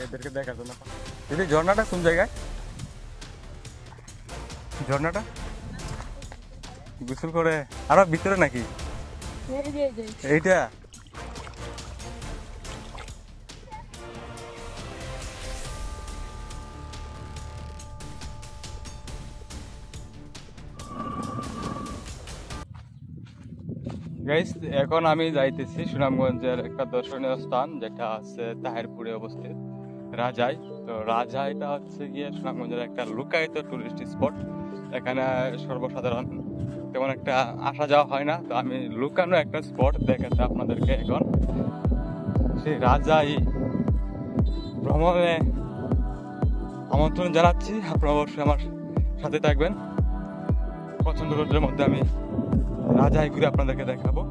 এদেরকে দেখার জন্য। দিদি ঝর্ণাটা কোন জায়গায়? ঝর্ণাটা গোসল করে আরো ভিতরে নাকি এইটা? গাইস এখন আমি যাইতেছি সুনামগঞ্জের একটা দর্শনীয় স্থান যেটা আছে তাহিরপুরে অবস্থিত, রাজাই। তো রাজাইটা হচ্ছে গিয়ে সুনামগঞ্জের একটা লুকায়িত টুরিস্ট স্পট। এখানে সর্বসাধারণ তেমন একটা আসা যাওয়া হয় না। তো আমি লুকানো একটা স্পট দেখাতে আপনাদেরকে এখন সেই রাজাই ভ্রমণে আমন্ত্রণ জানাচ্ছি। আপনারা অবশ্যই আমার সাথে থাকবেন। প্রচন্ড রোদের মধ্যে আমি রাজাই ঘুরে আপনাদেরকে দেখাবো।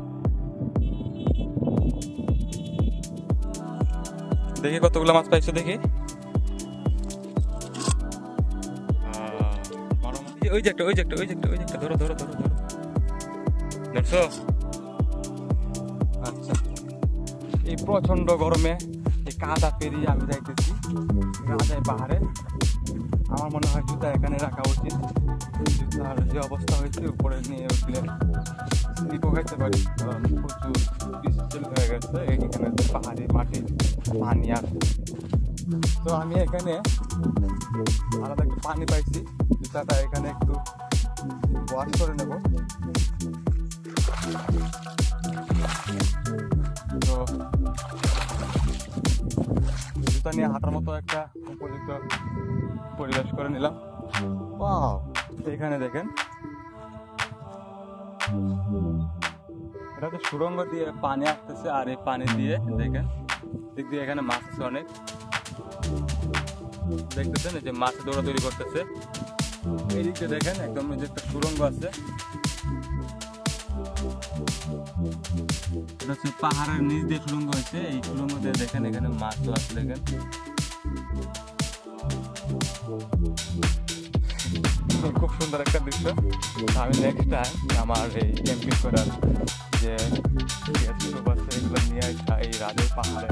দেখি কতগুলো মাছ পাইছো দেখি। ওই যে একটা ধরো দেখছো? আচ্ছা, এই প্রচন্ড গরমে এই কাদা পেরিয়ে আমি যাইতেছি রাজাই পাহাড়ে। আমার মনে হয় জুতা এখানে রাখা উচিত। জুতার যে অবস্থা হয়েছে উপরে নিয়ে উঠলে স্লিপও খাইতে পারি, কারণ প্রচুর পিচ্ছিল হয়ে গেছে এখানে পাহাড়ি মাটি পানি আছে। তো আমি এখানে আলাদা একটু পানি পাইছি, জুতাটা এখানে একটু ওয়াশ করে নেব। তো জুতা নিয়ে হাঁটার মতো একটা উপযুক্ত পরিবেশ করে নিলাম। ওয়াও, এখানে দেখেন এটা তো সুড়ঙ্গ দিয়ে পানি আসতেছে, আর এই পানি দিয়ে দেখেন দিক দিয়ে এখানে মাছ আছে অনেক, দেখতেছেন এই যে মাছ দৌড়াদৌড়ি করতেছে। এই দিক দিয়ে দেখেন একদম যে একটা সুড়ঙ্গ আছে, এটা হচ্ছে পাহাড়ের নিচ দিয়ে সুড়ঙ্গ হয়েছে। এই সুড়ঙ্গ দিয়ে দেখেন এখানে মাছও আছে দেখেন। খুব সুন্দর একটা দৃশ্য। আমি নেক্সট টাইম আমার এই ক্যাম্পিং করার যে এগুলো নিয়ে এই রাজাই পাহাড়ে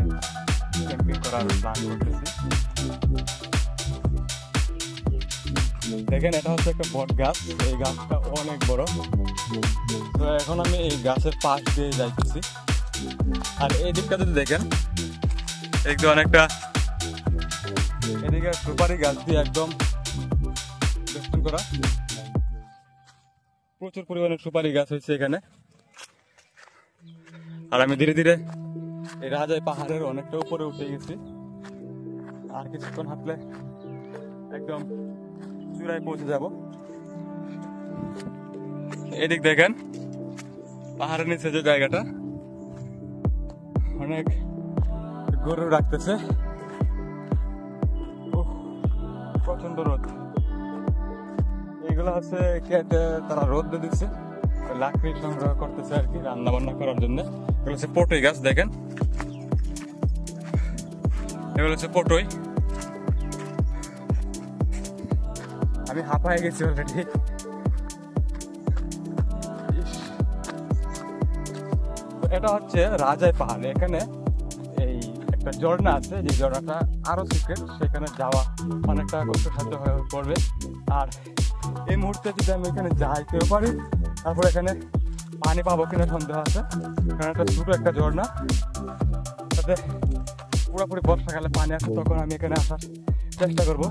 ক্যাম্পিং করার প্ল্যান করতেছি। দেখেন এটা হচ্ছে একটা বট গাছ, এই গাছটা অনেক বড়। তো এখন আমি এই গাছের পাশ দিয়ে যাইতেছি। আর এই দিকটা যদি দেখেন একদম অনেকটা এদিকে সুপারি গাছ দিয়ে একদম বেষ্টন করা, প্রচুর পরিমাণে সুপারি গাছ হয়েছে এখানে। আর আমি ধীরে ধীরে এই রাজাই পাহাড়ের অনেকটা উপরে উঠে গেছি। আর কিছুক্ষণ হাঁটলে একদম চূড়ায় পৌঁছে যাব। এদিক দেখেন পাহাড়ের নিচে যে জায়গাটা, অনেক গরু রাখতেছে। প্রচন্ড রোদ, এগুলো হচ্ছে কেটে তারা রোদ দিচ্ছে, লাকড়ি সংগ্রহ করতেছে আর কি রান্না বান্না করার জন্য। এগুলো হচ্ছে পটই গাছ, দেখেন এগুলো হচ্ছে পটই। আমি হাঁপায়ে গেছি অলরেডি। এটা হচ্ছে রাজাই পাহাড়। এখানে এই একটা ঝর্ণা আছে, যে ঝর্ণাটা আরো সিক্রেট, সেখানে যাওয়া অনেকটা কষ্টসাধ্য হয়ে পড়বে। আর এই মুহূর্তে যদি আমি এখানে যাইতেও পারি, তারপর এখানে পানি পাবো কিনা সন্দেহ আছে, কারণ একটা ছোট একটা ঝর্ণা, তাতে পুরোপুরি বর্ষাকালে পানি আসে, তখন আমি এখানে আসার চেষ্টা করবো।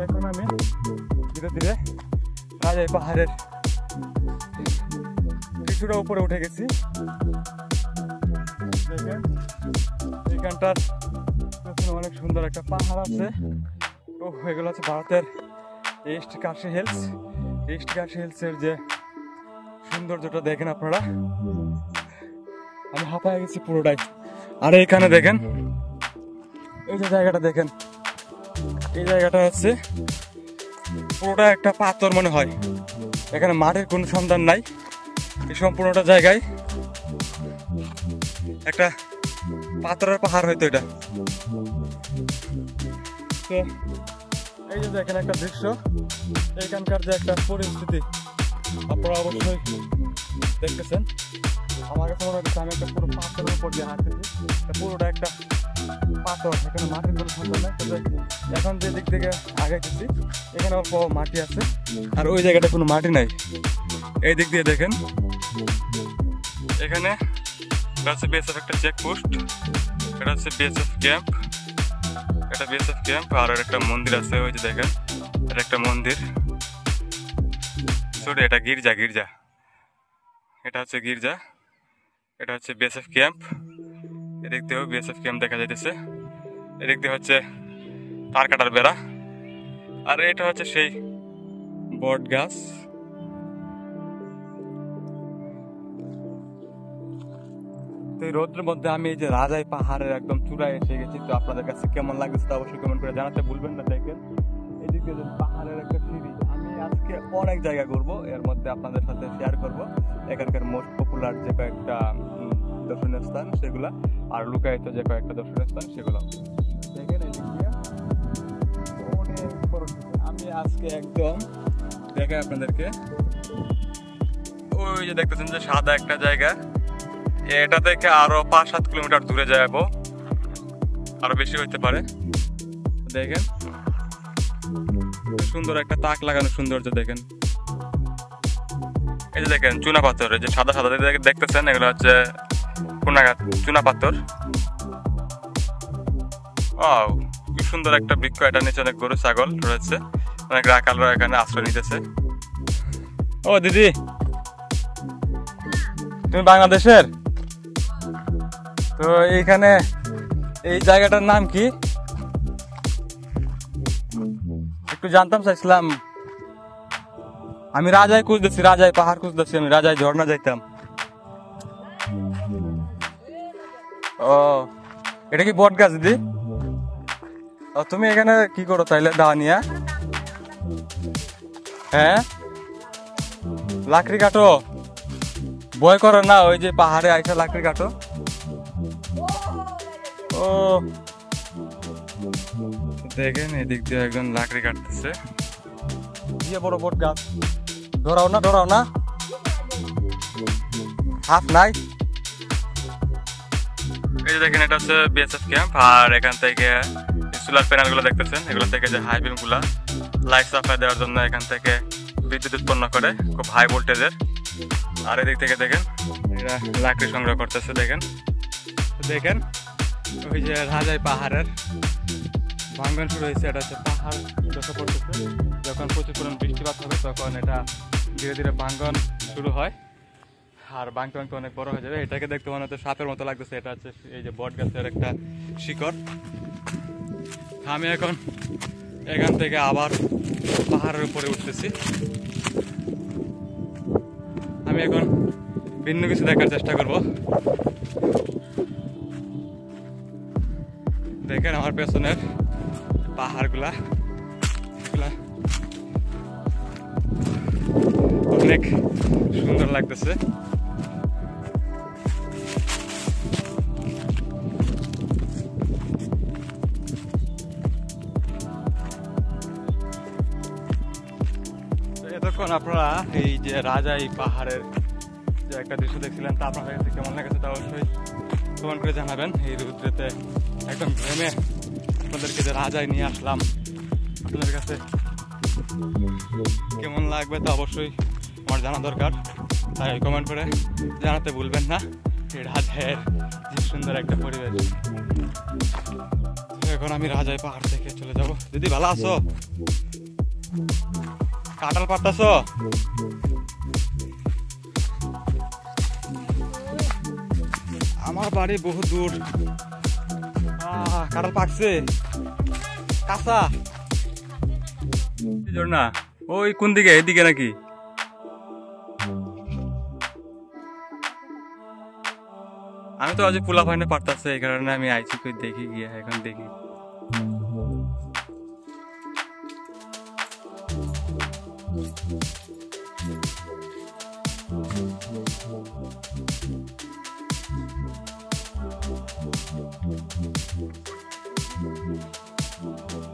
এখন আমি ধীরে ধীরে রাজাই পাহাড়ের কিছুটা উপরে উঠে গেছি। দেখেন এখানটার অনেক সুন্দর একটা পাহাড় আছে। তো এগুলো হচ্ছে ভারতের East Khasi Hills. East Khasi হিলসের যে সৌন্দর্যটা দেখেন আপনারা, আমি হাঁপায়ে গেছি পুরোটাই। আর এখানে দেখেন এই যে জায়গাটা দেখেন, এই জায়গাটা হচ্ছে পুরোটা একটা পাথর মনে হয়, এখানে মাটির কোনো সন্ধান নাই। এই সম্পূর্ণটা জায়গায় একটা পাথরের পাহাড় হয়তো এটা। তো এই যে দেখেন একটা দৃশ্য, এখানকার যে একটা পরিস্থিতি আপনারা অবশ্যই দেখতেছেন। আমার কাছে মনে হচ্ছে আমি একটা পুরো পাথরের উপর দিয়ে হাঁটতেছি, পুরোটা একটা পাথর, এখানে মাটির কোনো সুন্দর নাই। তবে এখন যে দিক থেকে আগাইতেছি এখানে অল্প মাটি আছে, আর ওই জায়গাটা কোনো মাটি নাই। এই দিক দিয়ে দেখেন, এখানে এটা হচ্ছে বিএসএফ একটা চেকপোস্ট, এটা হচ্ছে বিএসএফ ক্যাম্প, এটা বিএসএফ ক্যাম্প। আর একটা মন্দির আছে, ওই যে দেখেন এটা একটা মন্দির, সরি এটা গির্জা, গির্জা, এটা হচ্ছে গির্জা, এটা হচ্ছে বিএসএফ ক্যাম্প। এদিক দিয়েও বিএসএফ ক্যাম্প দেখা যাইতেছে, এদিক দিয়ে হচ্ছে তার কাটার বেড়া, আর এটা হচ্ছে সেই বট গাছ। তো এই রোদ্রের মধ্যে আমি এই যে রাজাই পাহাড়ের একদম চূড়ায় এসে গেছি। তো আপনাদের কাছে কেমন লাগছে তা অবশ্যই কমেন্ট করে জানাতে ভুলবেন না। দেখেন এদিকে যে পাহাড়ের একটা সিঁড়ি, আমি আজকে অনেক জায়গা ঘুরবো, এর মধ্যে আপনাদের সাথে শেয়ার করব এখানকার মোস্ট পপুলার যে কয়েকটা দর্শনীয় স্থান সেগুলা, আর লুকায়িত যে কয়েকটা দর্শনীয় স্থান সেগুলো। দেখেন এদিক দিয়ে অনেক বড়, আমি আজকে একদম দেখাই আপনাদেরকে। ওই যে দেখতেছেন যে সাদা একটা জায়গা, এটা থেকে আরো 5-7 কিলোমিটার দূরে যাবো, আরো বেশি হইতে পারে। দেখেন সুন্দর একটা তাক লাগানো সৌন্দর্য দেখেন। এই যে দেখেন চুনা পাথর, এই যে সাদা সাদা দেখতেছেন এগুলো হচ্ছে চুনা পাথর। খুব সুন্দর একটা বৃক্ষ, এটা নিচে অনেক গরু ছাগল রয়েছে, অনেক রাখালরা এখানে আশ্রয় নিতেছে। ও দিদি, তুমি বাংলাদেশের? তো এইখানে এই জায়গাটার নাম কি একটু জানতাম চাইছিলাম। আমি রাজাই খুঁজতেছি, রাজাই পাহাড় খুঁজতেছি, আমি রাজাই ঝর্ণা যাইতাম। ও এটা কি বট গাছ দিদি? ও তুমি এখানে কি করো তাইলে দাওয়া নিয়া? হ্যাঁ লাকড়ি কাটো, ভয় করো না? ওই যে পাহাড়ে আইসা লাকড়ি কাটো। ও দেখেন এদিক দিয়ে একজন লাকড়ি কাটতেছে, ইয়ে বড় বট গাছ। ধরাও না, ধরাও না, হাফ নাই। এই যে দেখেন এটা হচ্ছে বিএসএফ ক্যাম্প, আর এখান থেকে সোলার প্যানেল গুলো দেখতেছেন, এগুলো থেকে যে হাই বিম গুলা লাইট সাপ্লাই দেওয়ার জন্য এখান থেকে বিদ্যুৎ উৎপন্ন করে, খুব হাই ভোল্টেজের। আর এদিক থেকে দেখেন এরা লাকড়ি সংগ্রহ করতেছে। দেখেন দেখেন ওই যে রাজাই পাহাড়ের ভাঙ্গন শুরু হয়েছে, এটা হচ্ছে পাহাড় ধসে পড়তেছে। যখন প্রচুর পরিমাণ বৃষ্টিপাত হবে তখন এটা ধীরে ধীরে ভাঙ্গন শুরু হয়, আর ভাঙতে ভাঙতে অনেক বড় হয়ে যাবে। এটাকে দেখতে মনে হচ্ছে সাপের মতো লাগতেছে, এটা হচ্ছে এই যে বট গাছের একটা শিকড়। আমি এখন এখান থেকে আবার পাহাড়ের উপরে উঠতেছি। আমি এখন ভিন্ন কিছু দেখার চেষ্টা করব। দেখেন আমার পেছনের পাহাড়গুলা, অনেক সুন্দর লাগতেছে। এতক্ষণ আপনারা এই যে রাজাই পাহাড়ের যে একটা দৃশ্য দেখছিলেন, তা আপনাদের কাছে কেমন লেগেছে তা অবশ্যই কমেন্ট করে জানাবেন। এই রুদ্রেতে একদম ঘেমে আপনাদেরকে যে রাজাই নিয়ে আসলাম, আপনাদের কাছে কেমন লাগবে তা অবশ্যই আমার জানা দরকার, তাই কমেন্ট করে জানাতে ভুলবেন না। এই রাজায়ের যে সুন্দর একটা পরিবেশ। এখন আমি রাজাই পাহাড় থেকে চলে যাব। দিদি ভালো আছো? কাঁঠাল পাড়তাছ? আমার বাড়ি বহু দূর। কাঁঠাল পাকছে কাঁচা না? ওই কোন দিকে? এদিকে নাকি? আমি তো আজ পোলা ফাইনে পারতাছে, এই কারণে আমি আইছি কই দেখি গিয়া, এখন দেখি।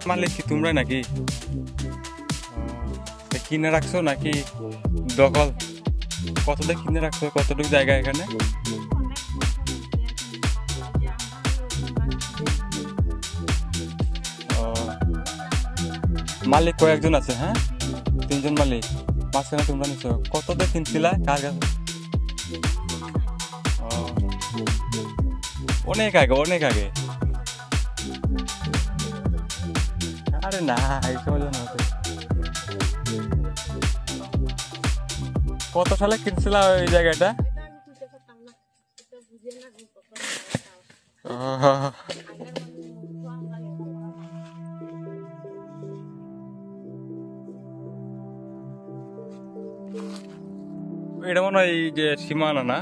মালিক কি তোমরা নাকি? কিনে রাখছো নাকি দখল? কতটা কিনে রাখছো? কতটুকু জায়গা এখানে? মালিক কয়েকজন আছে? হ্যাঁ, 3 জন মালিক। মাঝখানে তোমরা নিচ্ছ, কত দিয়ে কিনছিলা, কার কাছে? অনেক আগে, অনেক আগে। আরে না, এই সময় জানা হতে। কত সালে কিনছিলা ওই জায়গাটা? এটা মনে হয় এই যে সীমানা না,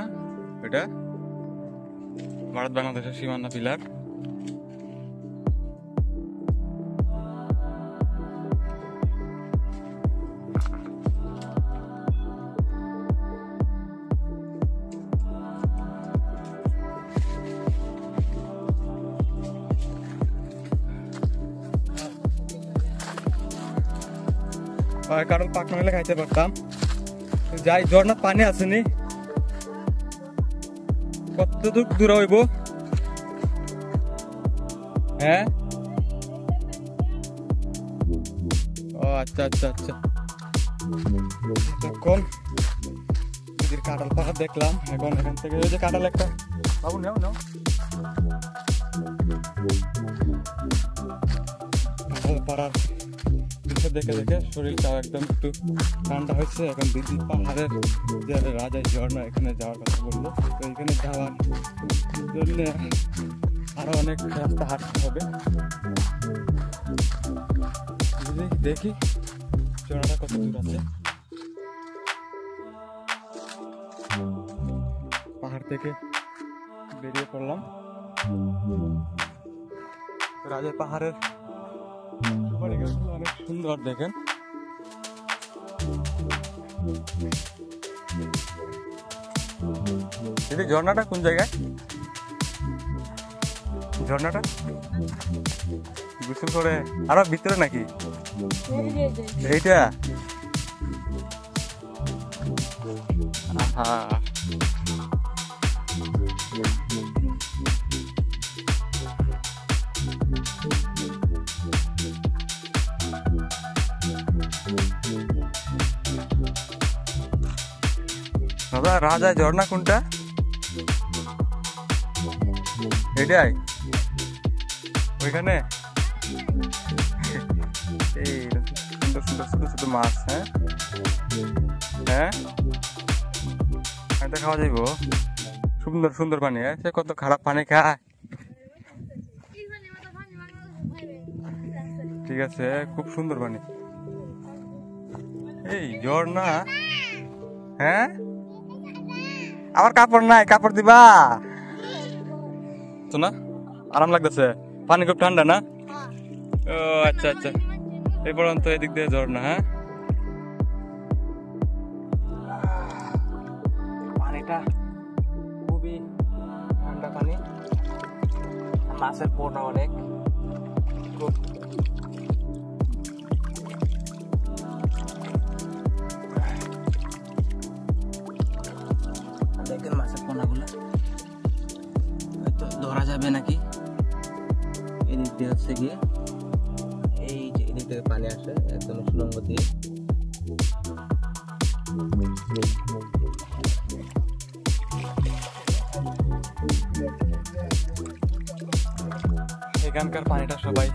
এটা ভারত বাংলাদেশের সীমানা পিলার। কারণ পাক নইলে খাইতে পারতাম। যাই, ঝর্ণার পানি আসেনি, কত দূর হইব? হ্যাঁ, ও আচ্ছা আচ্ছা আচ্ছা। তখন কাঁঠাল পাড়া দেখলাম, এখন এখান থেকে ওই যে কাঁঠাল একটা, বাবু নাও নাও, কাঁঠাল পাড়ার দেখে দেখে শরীরটা একদম একটু ঠান্ডা হয়েছে। এখন দিদি পাহাড়ের যে রাজা ঝর্ণা, এখানে যাওয়ার কথা বললো। তো এখানে যাওয়ার জন্য আরো অনেক রাস্তা হাঁটতে হবে। দেখি ঝর্ণাটা কত দূর আছে। পাহাড় থেকে বেরিয়ে পড়লাম। রাজার পাহাড়ের অনেক সুন্দর, দেখেন। দিদি, ঝর্ণাটা কোন জায়গায়? ঝর্ণাটা গোসল করে আরো ভিতরে নাকি? এইটা দাদা, রাজা ঝর্ণা কোনটা? এটাই ওইখানে। এই সুন্দর সুন্দর ছোট ছোট মাছ। হ্যাঁ হ্যাঁ, এটা খাওয়া যাইব। সুন্দর সুন্দর পানি। সে কত খারাপ পানি খায়। ঠিক আছে, খুব সুন্দর পানি। এই ঝর্ণা। হ্যাঁ, আমার কাপড় নাই, কাপড় দিবা তো না? আরাম লাগতেছে, পানি খুব ঠান্ডা না? ও আচ্ছা আচ্ছা। এই পর্যন্ত এদিক দিয়ে ঝর্ণা। হ্যাঁ, পানিটা খুবই ঠান্ডা পানি। মাছের পোনা অনেক। খুব দেখেন মাছের পোনাগুলো ধরা যাবে নাকি? এদিক দিয়ে হচ্ছে গিয়ে এই যে এদিক থেকে পানি আসে একদম সুলঙ্গ দিয়ে। এখানকার পানিটা সবাই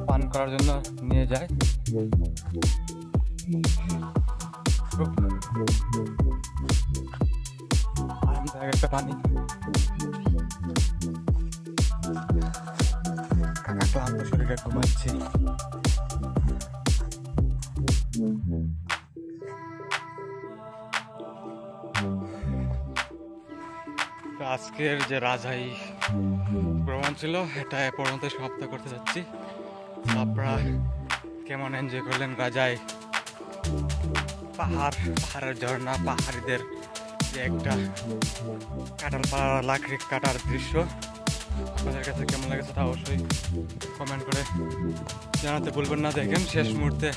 পান করার জন্য নিয়ে যায়। একটা পানি কাকা ক্লান্ত শরীরে ঘুমাচ্ছে। আজকের যে রাজাই ভ্রমণ ছিল এটা এ পর্যন্ত সমাপ্ত করতে যাচ্ছি। আপনারা কেমন এনজয় করলেন রাজায়? পাহাড়ের ঝর্ণা, পাহাড়িদের যে একটা কাঁঠাল পাড়া লাকড়ি কাটার দৃশ্য আপনাদের কাছে কেমন লাগেছে তা অবশ্যই কমেন্ট করে জানাতে ভুলবেন না। দেখেন শেষ মুহূর্তে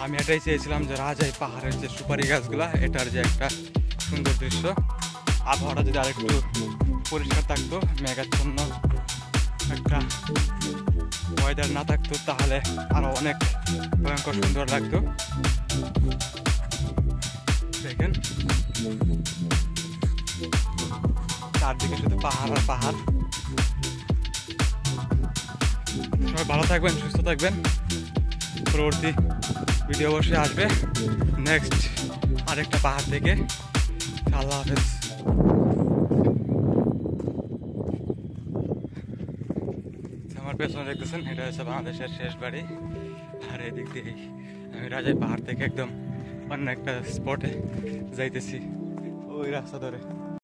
আমি এটাই চেয়েছিলাম যে রাজাই পাহাড়ের যে সুপারি গাছগুলা, এটার যে একটা সুন্দর দৃশ্য, আবহাওয়াটা যদি আরেকটু পরিষ্কার থাকতো, মেঘাচ্ছন্ন একটা ওয়েদার না থাকতো তাহলে আরো অনেক ভয়ঙ্কর সুন্দর লাগতো। দেখেন চারদিকে শুধু পাহাড় আর পাহাড়। সবাই ভালো থাকবেন, সুস্থ থাকবেন। পরবর্তী ভিডিও অবশ্যই আসবে নেক্সট আরেকটা পাহাড় থেকে। আল্লাহ হাফেজ। আমার পেছনে দেখতেছেন এটা হচ্ছে বাংলাদেশের শেষ বাড়ি। আর এদিক দিয়ে আমি রাজাই পাহাড় থেকে একদম অন্য একটা স্পটে যাইতেছি ওই রাস্তা ধরে।